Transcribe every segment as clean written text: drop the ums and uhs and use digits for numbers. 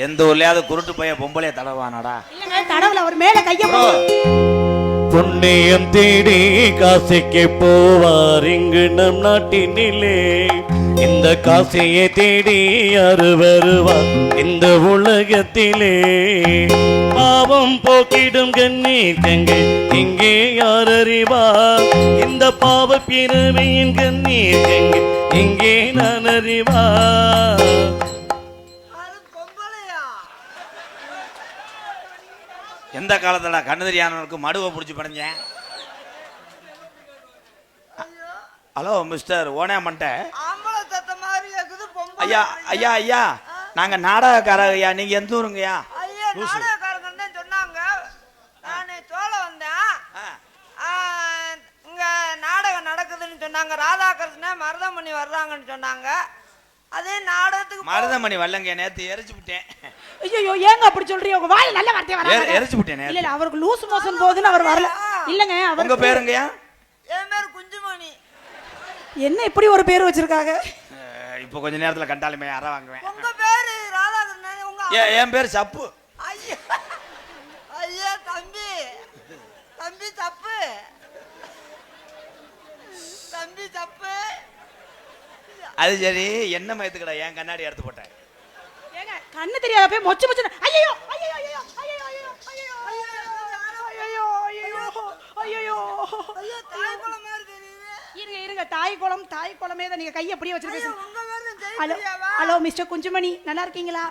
எந்த ஊர்லயாவது குருட்டு பைய பொம்பளைய தடவானாடா? தடவுல அவர் மேல கைய புண்ணியம் தேடி காசிக்கு போவார் இங்கு நம் நாட்டினிலே. இந்த காசியை தேடி யாரு வருவார் இந்த உலகத்திலே? பாவம் போக்கிடும் கண்ணீர் கங்கை இங்கே யார் அறிவார்? இந்த பாவ பிறவியின் கண்ணீர் கங்கை இங்கே நான் அறிவார். எந்த காலத்துல கண்ணு தெரியாதவனுக்கு மடுவை பிடிச்சி படைஞ்சேன்? Hello mister ஓனாமன்ட்ட. ஐயா ஐயா ஐயா, நாங்க நாடகக்காரங்க ஐயா. நீங்க எந்த ஊருங்கய்யா? சொன்னாங்க. நான் தோலை வந்தேன். இங்க நாடகம் நடக்குதுன்னு சொன்னாங்க. ராதாகிருஷ்ண மருதமணி வர்றாங்கன்னு சொன்னாங்க. அதே நாடகத்துக்கு மருதமணி வரலங்க, நேத்து எரிச்சு விட்டேன். ஐயோ ஏங்க அப்படி சொல்றீங்க? உங்க வாயில நல்ல வார்த்தை வராது. எரிச்சு விட்டேன். இல்ல இல்ல, அவருக்கு லூஸ் மோஷன் போகுதுன்னு அவர் வரல. இல்லங்க, உங்க பேருங்கய்யா? என் பேர் குஞ்சுமணி. என்ன இப்படி ஒரு பேர் வச்சிருக்காங்க? இப்போ கொஞ்ச நேரத்துல கண்டாலுமே அற வாங்குவேன். உங்க பேரு ராதாகிருஷ்ணன். உங்க என் பேர் சப்பு. ஐயா ஐயா, தம்பி தம்பி சப்பு, தம்பி சப்பு. அது சரி, என்ன மயத்துக்கடா ஏன் கண்ணாடி எடுத்து போட்டேன்? ஏங்க கண்ணு தெரியாத போய் மொச்சு மொச்சு. ஐயோ ஐயோ ஐயோ ஐயோ ஐயோ ஐயோ ஐயோ ஐயோ ஐயோ, தாய் குளம் மாதிரி தெரியுது. இருங்க இருங்க, தாய் குளமே தான். நீங்க கையை அப்படியே வச்சிருக்கீங்க. உங்க பேரு ஹலோ ஹலோ மிஸ்டர் குஞ்சுமணி, நல்லா இருக்கீங்களா?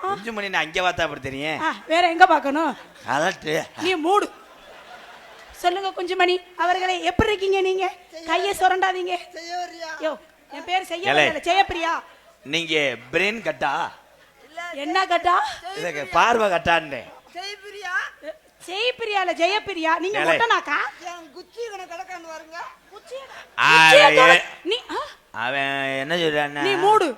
குஞ்சுமணி நான் அங்கே பார்த்தா அப்படி தெரியும். வேற எங்க பார்க்கணும்? அதட்டு நீ மூடு. சொல்லுங்க குஞ்சுமணி அவர்களே, எப்படி இருக்கீங்க? நீங்க கையை சுரண்டாதீங்க. யோ, என் பேர் ஜெயப்பிரியா. நீங்க பிரெயின் கட்டா? என்ன கட்டா? இதுக்கு பார்வை கட்டான்னு. ஜெயப்பிரியா? ஜெயப்பிரியா இல்ல ஜெயப்பிரியா. நீங்க மொட்டனாக்கா? குச்சி கணக்கு கடக்கான்னு வருங்க. நீ அவன் என்ன சொல்றான்? நீ மூடு.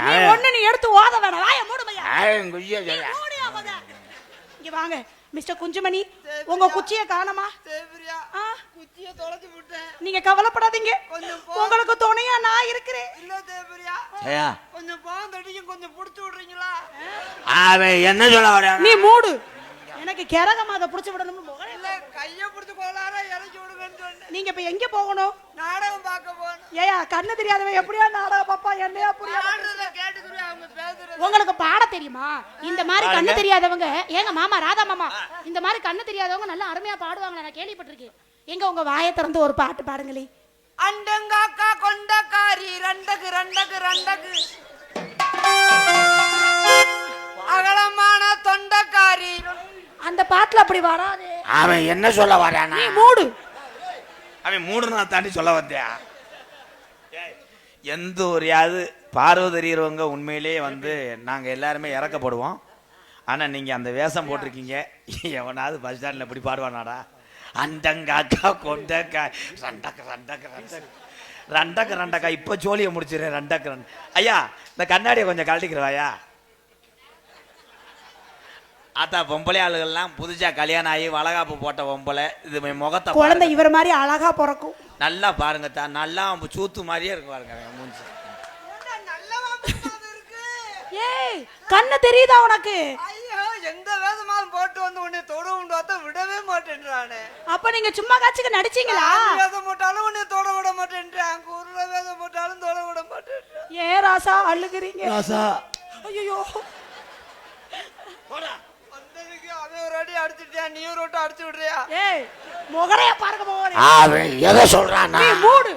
நீ ஒண்ணு நீ எடுத்து ஓத வேணாம். வாயை மூடு பையா. இங்க வாங்க மிஸ்டர் குஞ்சுமணி, உங்க குச்சியை காணோமா? ஜெயப்பிரியா, குச்சியை தொலைச்சு விட்டேன். நீங்க கவலைப்படாதீங்க, உங்களுக்கு துணையா நான் இருக்கிறேன். இல்ல ஜெயப்பிரியா, கொஞ்சம் பாவம் தட்டியும் கொஞ்சம் புடிச்சு விடுறீங்களா? அவன் என்ன சொல்ல வர? நீ மூடு. எனக்கு கிறகமா அதை புடிச்சு விடணும். இல்ல, கைய புடிச்சு கொள்ளார இறக்கி விடுங்கன்னு சொன்னேன். நீங்க இப்ப எங்க போகணும்? நாடகம் பார்க்க போகணும். ஏயா கண்ணு தெரியாதவன் எப்படியா நாடகம் பாப்பா? என்னையா புரியாது? கேட்டுக்கிறேன் அவங்க பேசுறது. உங்களுக்கு பாட தெரியுமா? இந்த மாதிரி கண்ணு தெரியாதவங்க, ஏங்க மாமா ராதா மாமா, இந்த மாதிரி கண்ணு தெரியாதவங்க நல்லா அருமையா பாடுவாங்க, நான் கேள்விப்பட்டிருக்கேன். எங்க உங்க வாயை திறந்து ஒரு பாட்டு பாடுங்களே. அண்டங்காக்கா கொண்டக்காரி ரண்டகு ரண்டகு ரண்டகு அகலமான தொண்டக்காரி. அந்த பாட்டுல அப்படி வராது. அவன் என்ன சொல்ல வரானா? நீ மூடு. அவன் மூடுனா தாண்டி சொல்ல வந்தியா? எந்த ஊரையாவது பார்வை தெரிகிறவங்க உண்மையிலேயே வந்து நாங்க எல்லாருமே இறக்கப்படுவோம். ஆனா நீங்க அந்த வேஷம் போட்டிருக்கீங்க. எவனாவது பஸ் ஸ்டாண்ட்ல இப்படி பாடுவானாடா? அண்டங்காக்கா கொண்டக்கா ரண்டக்கு ரண்டக்கு ரண்டக்கு ரண்டக்கு ரண்டக்கா. இப்ப சோழியை முடிச்சிடுறேன். ரண்டக்கு ரண்ட. ஐயா, இந்த கண்ணாடியை கொஞ்சம் கழட்டிக்கிறவாயா? ஆத்தா, பொம்பளை ஆளுகள்லாம் புதுசா கல்யாணம் ஆகி வளகாப்பு போட்ட பொம்பளை இது முகத்தை குழந்தை இவர் மாதிரி அழகா பிறக்கும். நல்லா பாருங்க தா, நல்லா சூத்து மாதிரியே இருக்கு பாருங்க மூஞ்சி. ஏய், கண்ணு தெரியுதா உனக்கு? ஐயோ, எந்த வேதமாலும் போட்டு வந்து உன்னை தொட உண்டு பார்த்தா விடவே மாட்டேன்றானே. அப்ப நீங்க சும்மா காட்சிக்கு நடிச்சீங்களா? வேதம் போட்டாலும் உன்னை தொட விட மாட்டேன்றான். குருல வேதம் போட்டாலும் தொட விட மாட்டேன்றான். ஏன் ராசா அழுகுறீங்க? ராசா, ஐயோ, வந்ததுக்கு அவன் ஒரு அடி அடிச்சுட்டியா, நீ ஒரு அடிச்சு விடுறியா? ஏய் முகரைய பாருங்க. அவன் எதை சொல்றான்? நீ மூடு.